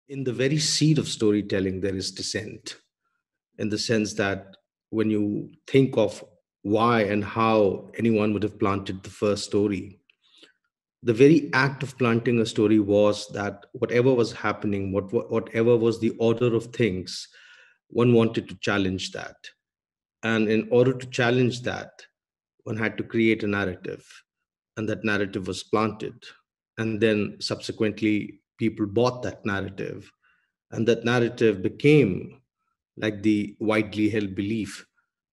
In the very seed of storytelling, there is dissent, in the sense that when you think of why and how anyone would have planted the first story, the very act of planting a story was that whatever was happening, whatever was the order of things, one wanted to challenge that. And in order to challenge that, one had to create a narrative, and that narrative was planted. And then subsequently, people bought that narrative, and that narrative became like the widely held belief,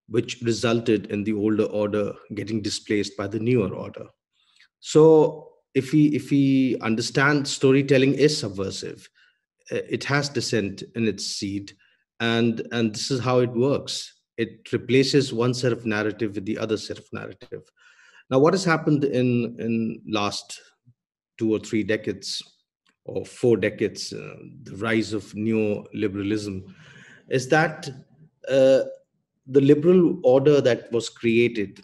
which resulted in the older order getting displaced by the newer order. So if we understand storytelling is subversive, it has dissent in its seed, and this is how it works. It replaces one set of narrative with the other set of narrative. Now, what has happened in last 2 or 3 decades or 4 decades, the rise of neoliberalism, is that uh, the liberal order that was created,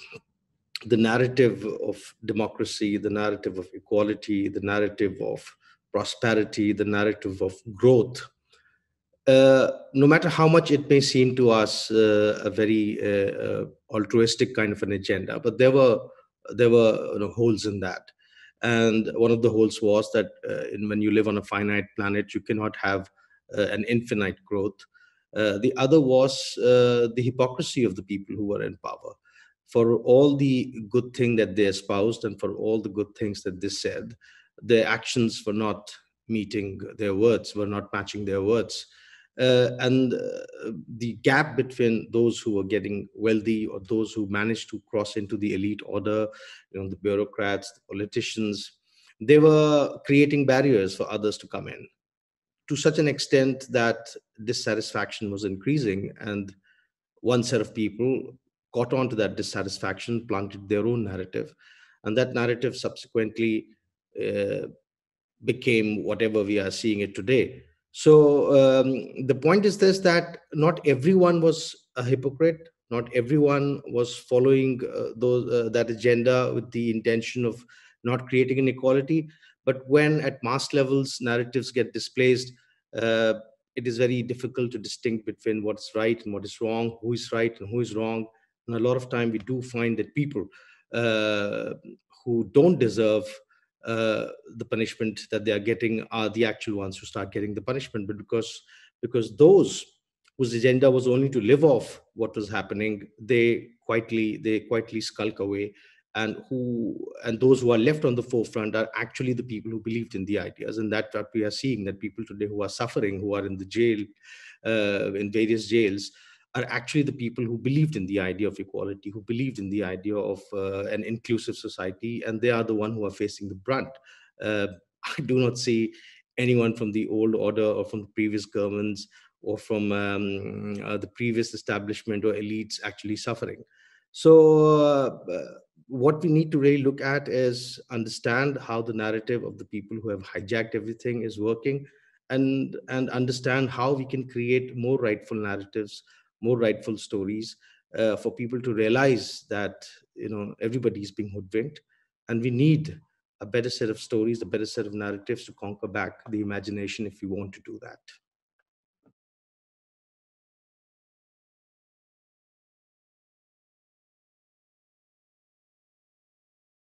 the narrative of democracy, the narrative of equality, the narrative of prosperity, the narrative of growth, no matter how much it may seem to us a very altruistic kind of an agenda, but there were holes in that. And one of the holes was that when you live on a finite planet, you cannot have an infinite growth. The other was the hypocrisy of the people who were in power. For all the good thing that they espoused and for all the good things that they said, their actions were not meeting their words, were not matching their words. And the gap between those who were getting wealthy or those who managed to cross into the elite order, the bureaucrats, the politicians, they were creating barriers for others to come in to such an extent that dissatisfaction was increasing. And one set of people caught on to that dissatisfaction, planted their own narrative, and that narrative subsequently uh, became whatever we are seeing it today. So the point is this: that not everyone was a hypocrite. Not everyone was following those that agenda with the intention of not creating inequality. But when at mass levels narratives get displaced, uh, it is very difficult to distinguish between what's right and what is wrong, who is right and who is wrong. And a lot of time we do find that people uh, who don't deserve the punishment that they are getting are the actual ones who start getting the punishment. But because those whose agenda was only to live off what was happening, they quietly skulk away. And those who are left on the forefront are actually the people who believed in the ideas. And that's what we are seeing, that people today who are suffering, who are in the jail, in various jails, are actually the people who believed in the idea of equality, who believed in the idea of an inclusive society, and they are the one who are facing the brunt. Uh, I do not see anyone from the old order or from the previous governments or from the previous establishment or elites actually suffering. So, what we need to really look at is understand how the narrative of the people who have hijacked everything is working, and understand how we can create more rightful narratives, more rightful stories, for people to realize that everybody is being hoodwinked, and we need a better set of stories, a better set of narratives to conquer back the imagination if we want to do that.